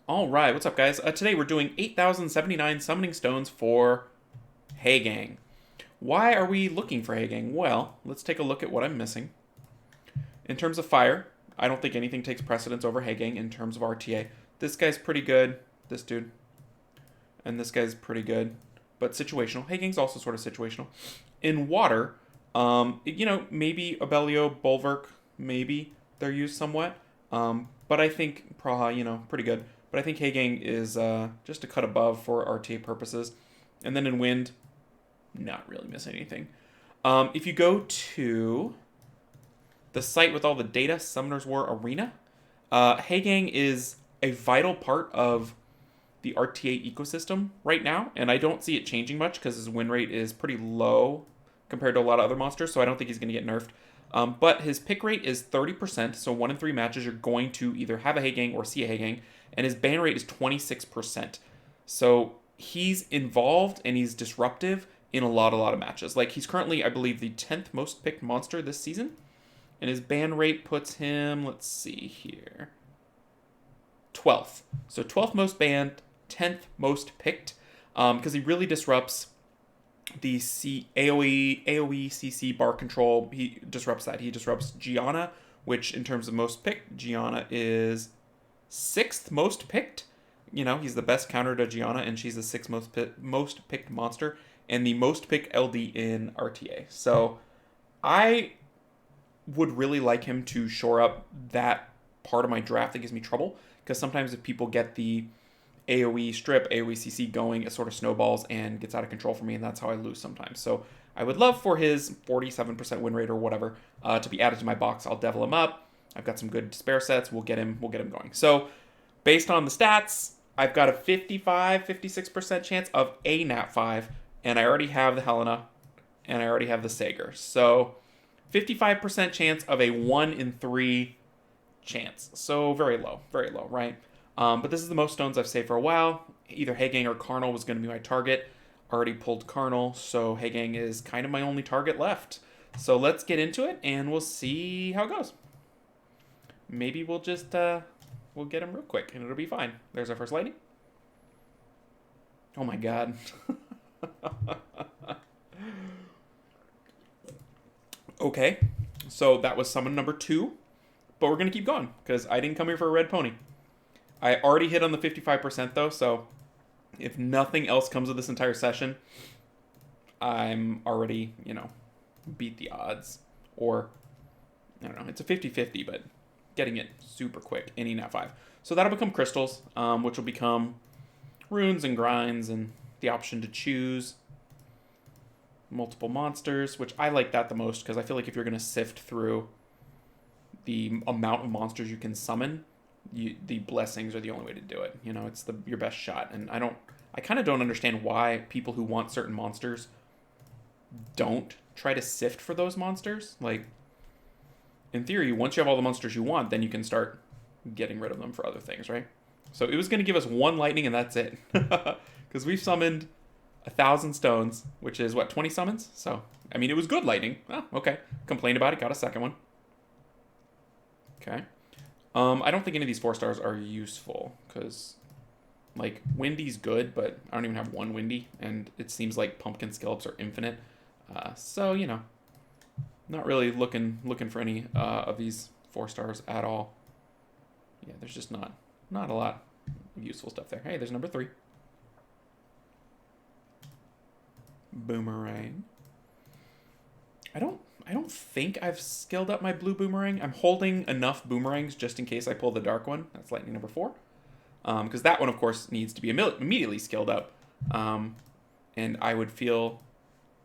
Alright, what's up guys? Today we're doing 8,079 summoning stones for HAEGANG. Why are we looking for HAEGANG? Well, let's take a look at what I'm missing. In terms of fire, I don't think anything takes precedence over HAEGANG in terms of RTA. This guy's pretty good, this dude. And this guy's pretty good, but situational. HAEGANG's also sort of situational. In water, maybe Abellio, Bulwark, maybe they're used somewhat. But I think Praha, pretty good. But I think HAEGANG is just a cut above for RTA purposes. And then in wind, not really missing anything. If you go to the site with all the data, Summoner's War Arena, HAEGANG is a vital part of the RTA ecosystem right now, and I don't see it changing much because his win rate is pretty low compared to a lot of other monsters, so I don't think he's going to get nerfed. But his pick rate is 30%, so 1 in 3 matches you're going to either have a HAEGANG or see a HAEGANG, and his ban rate is 26%. So he's involved and he's disruptive in a lot of matches. Like, he's currently, I believe, the 10th most picked monster this season, and his ban rate puts him, let's see here, 12th. So 12th most banned, 10th most picked, because he really disrupts the AoE CC bar control. He disrupts that. He disrupts Gianna, which in terms of most picked, Gianna is 6th most picked. He's the best counter to Gianna, and she's the 6th most picked monster and the most picked LD in RTA. So I would really like him to shore up that part of my draft that gives me trouble, because sometimes if people get the AoE strip, AoE CC going, it sort of snowballs and gets out of control for me, and that's how I lose sometimes. So I would love for his 47% win rate or whatever to be added to my box. I'll devil him up. I've got some good spare sets. We'll get him going. So based on the stats, I've got a 56% chance of a Nat 5, and I already have the Helena, and I already have the Sager. So 55% chance of a 1 in 3 chance. So very low, right? But this is the most stones I've saved for a while. Either HAEGANG or Karnal was going to be my target. Already pulled Karnal, so HAEGANG is kind of my only target left. So let's get into it, and we'll see how it goes. Maybe we'll just, we'll get him real quick, and it'll be fine. There's our first lightning. Oh my god. Okay, so that was summon number 2. But we're going to keep going, because I didn't come here for a red pony. I already hit on the 55% though, so if nothing else comes of this entire session, I'm already, beat the odds. Or, I don't know, it's a 50-50, but getting it super quick, any Nat 5. So that'll become crystals, which will become runes and grinds, and the option to choose multiple monsters, which I like that the most, because I feel like if you're going to sift through the amount of monsters you can summon, the blessings are the only way to do it. It's your best shot. And I kind of don't understand why people who want certain monsters don't try to sift for those monsters. Like, in theory, once you have all the monsters you want, then you can start getting rid of them for other things, right? So it was going to give us 1 lightning, and that's it. Because we've summoned 1,000 stones, which is, 20 summons? So, I mean, it was good lightning. Oh, okay. Complained about it, got a second one. Okay. I don't think any of these 4 stars are useful, because, like, Windy's good, but I don't even have 1 Windy, and it seems like pumpkin scallops are infinite. So, not really looking for any of these 4 stars at all. Yeah, there's just not a lot of useful stuff there. Hey, there's number 3. Boomerang. I don't think I've skilled up my blue boomerang. I'm holding enough boomerangs just in case I pull the dark one. That's lightning number 4. Because that one, of course, needs to be immediately skilled up. And I would feel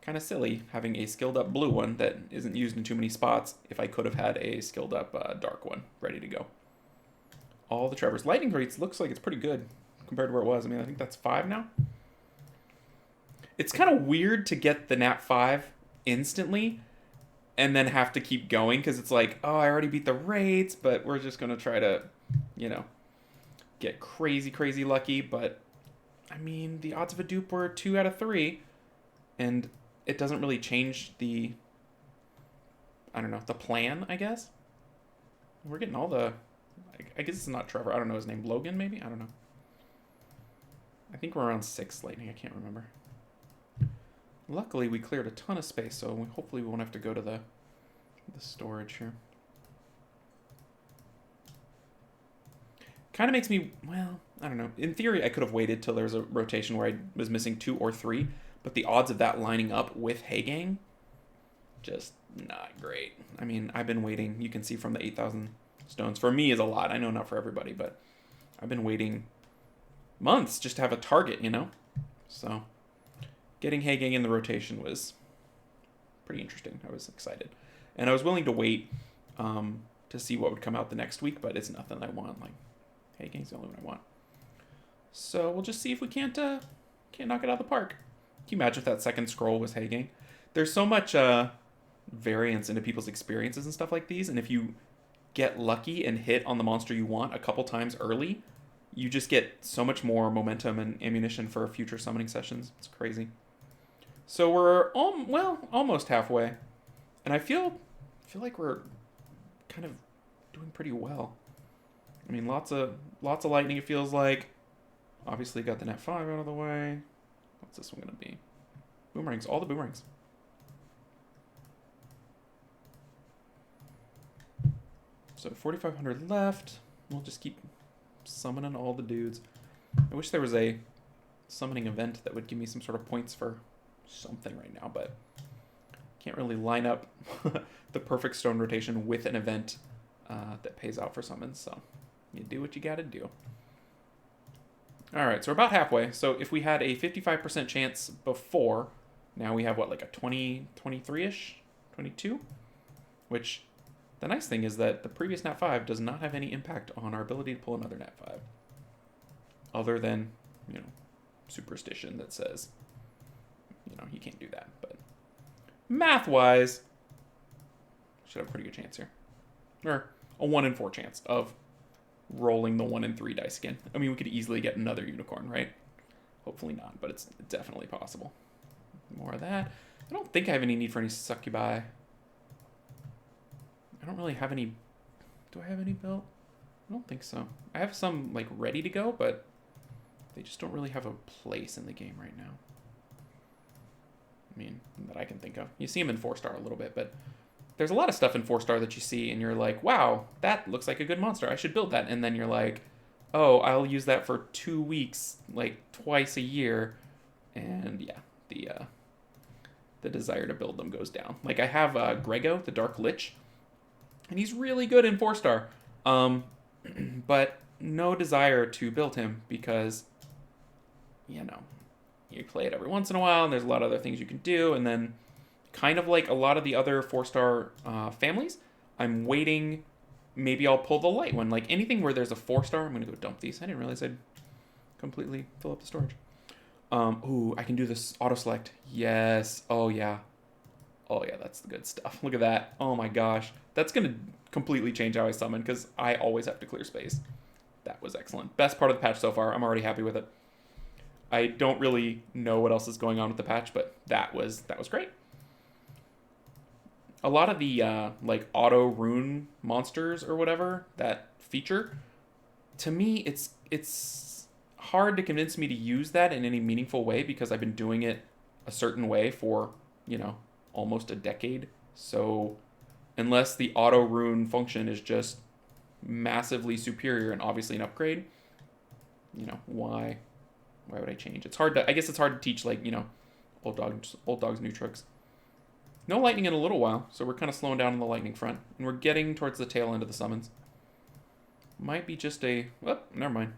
kind of silly having a skilled up blue one that isn't used in too many spots if I could have had a skilled up dark one ready to go. All the Trevors. Lightning rates looks like it's pretty good compared to where it was. I mean, I think that's 5 now. It's kind of weird to get the Nat 5 instantly and then have to keep going, because it's like, oh, I already beat the rates, but we're just going to try to, get crazy lucky. But, I mean, the odds of a dupe were 2 out of 3, and it doesn't really change the, I don't know, the plan, I guess. We're getting all the, I guess it's not Trevor. I don't know his name. Logan, maybe? I don't know. I think we're around 6 lightning. I can't remember. Luckily, we cleared a ton of space, so hopefully we won't have to go to the storage here. Kind of makes me, well, I don't know. In theory, I could have waited till there was a rotation where I was missing 2 or 3, but the odds of that lining up with HAEGANG, just not great. I mean, I've been waiting. You can see from the 8,000 stones. For me is a lot. I know not for everybody, but I've been waiting months just to have a target, you know? So getting HAEGANG in the rotation was pretty interesting. I was excited. And I was willing to wait to see what would come out the next week, but it's nothing I want. Like, HAEGANG's the only one I want. So we'll just see if we can't knock it out of the park. Can you imagine if that second scroll was HAEGANG? There's so much variance into people's experiences and stuff like these, and if you get lucky and hit on the monster you want a couple times early, you just get so much more momentum and ammunition for future summoning sessions. It's crazy. So we're almost halfway, and I feel like we're kind of doing pretty well. I mean, lots of lightning. It feels like. Obviously, got the net 5 out of the way. What's this one gonna be? Boomerangs. All the boomerangs. So 4,500 left. We'll just keep summoning all the dudes. I wish there was a summoning event that would give me some sort of points for something right now, but can't really line up the perfect stone rotation with an event that pays out for summons, so you do what you gotta do. Alright, so we're about halfway. So if we had a 55% chance before, now we have what, like a 23-ish? 22? Which, the nice thing is that the previous nat 5 does not have any impact on our ability to pull another nat 5. Other than, you know, superstition that says, you know, you can't do that. But math-wise, should have a pretty good chance here. Or a 1 in 4 chance of rolling the 1 in 3 dice again. I mean, we could easily get another unicorn, right? Hopefully not, but it's definitely possible. More of that. I don't think I have any need for any succubi. I don't really have any... Do I have any built? I don't think so. I have some, like, ready to go, but they just don't really have a place in the game right now. I mean, that I can think of. You see them in 4-star a little bit, but there's a lot of stuff in 4-star that you see, and you're like, wow, that looks like a good monster. I should build that. And then you're like, oh, I'll use that for 2 weeks, like, twice a year. And, yeah, the desire to build them goes down. Like, I have Grego, the Dark Lich, and he's really good in 4-star. But no desire to build him because, you know, you play it every once in a while, and there's a lot of other things you can do, and then kind of like a lot of the other 4-star families, I'm waiting. Maybe I'll pull the light one. Like anything where there's a 4-star, I'm going to go dump these. I didn't realize I'd completely fill up the storage. Ooh, I can do this auto-select. Yes. Oh, yeah. Oh, yeah, that's the good stuff. Look at that. Oh, my gosh. That's going to completely change how I summon because I always have to clear space. That was excellent. Best part of the patch so far. I'm already happy with it. I don't really know what else is going on with the patch, but that was great. A lot of the like auto rune monsters or whatever that feature, to me it's hard to convince me to use that in any meaningful way because I've been doing it a certain way for, you know, almost a decade. So unless the auto rune function is just massively superior and obviously an upgrade, you know, why would I change? It's hard to, I guess it's hard to teach, like, you know, old dogs, new tricks. No lightning in a little while, so we're kind of slowing down on the lightning front. And we're getting towards the tail end of the summons. Might be just a... Oh, never mind.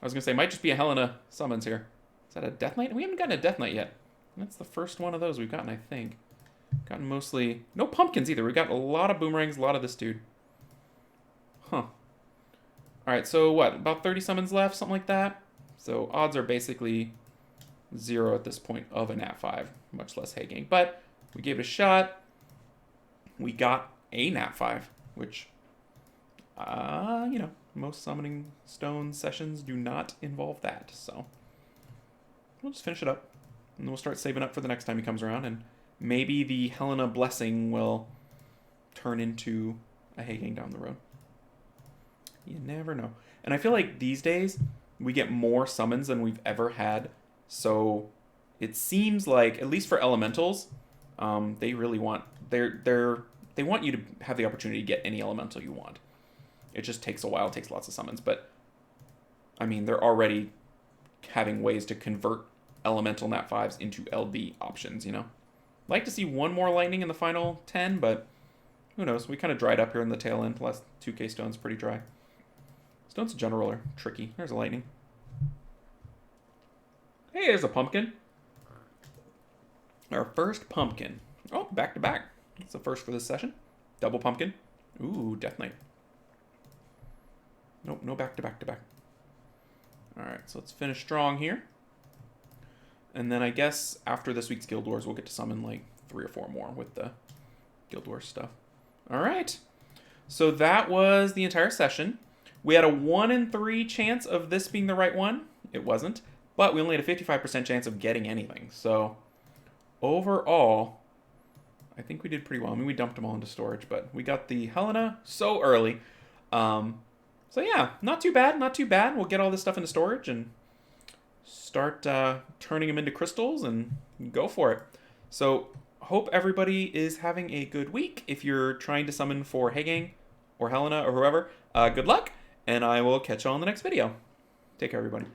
I was going to say, might just be a Helena summons here. Is that a Death Knight? We haven't gotten a Death Knight yet. That's the first one of those we've gotten, I think. Gotten mostly... No pumpkins either. We've got a lot of boomerangs, a lot of this dude. Huh. Alright, so what? About 30 summons left, something like that? So odds are basically 0 at this point of a Nat 5, much less HAEGANG. But we gave it a shot. We got a Nat 5, which, you know, most summoning stone sessions do not involve that. So we'll just finish it up, and then we'll start saving up for the next time he comes around, and maybe the Helena Blessing will turn into a HAEGANG down the road. You never know. And I feel like these days, we get more summons than we've ever had. So it seems like, at least for elementals, they really want they want you to have the opportunity to get any elemental you want. It just takes a while, it takes lots of summons, but I mean, they're already having ways to convert elemental nat 5s into LD options, you know? Like to see one more lightning in the final 10, but who knows? We kind of dried up here in the tail end. Last 2k stone's pretty dry. Stones in general are tricky. There's a lightning. Hey, there's a pumpkin. Our first pumpkin. Oh, back to back. That's the first for this session. Double pumpkin. Ooh, Death Knight. Nope, no back to back to back. Alright, so let's finish strong here. And then I guess after this week's Guild Wars, we'll get to summon like 3 or 4 more with the Guild Wars stuff. Alright. So that was the entire session. We had a 1 in 3 chance of this being the right one. It wasn't. But we only had a 55% chance of getting anything. So overall, I think we did pretty well. I mean, we dumped them all into storage, but we got the Helena so early. So yeah, not too bad, not too bad. We'll get all this stuff into storage and start turning them into crystals and go for it. So hope everybody is having a good week. If you're trying to summon for HAEGANG or Helena or whoever, good luck, and I will catch you all in the next video. Take care, everybody.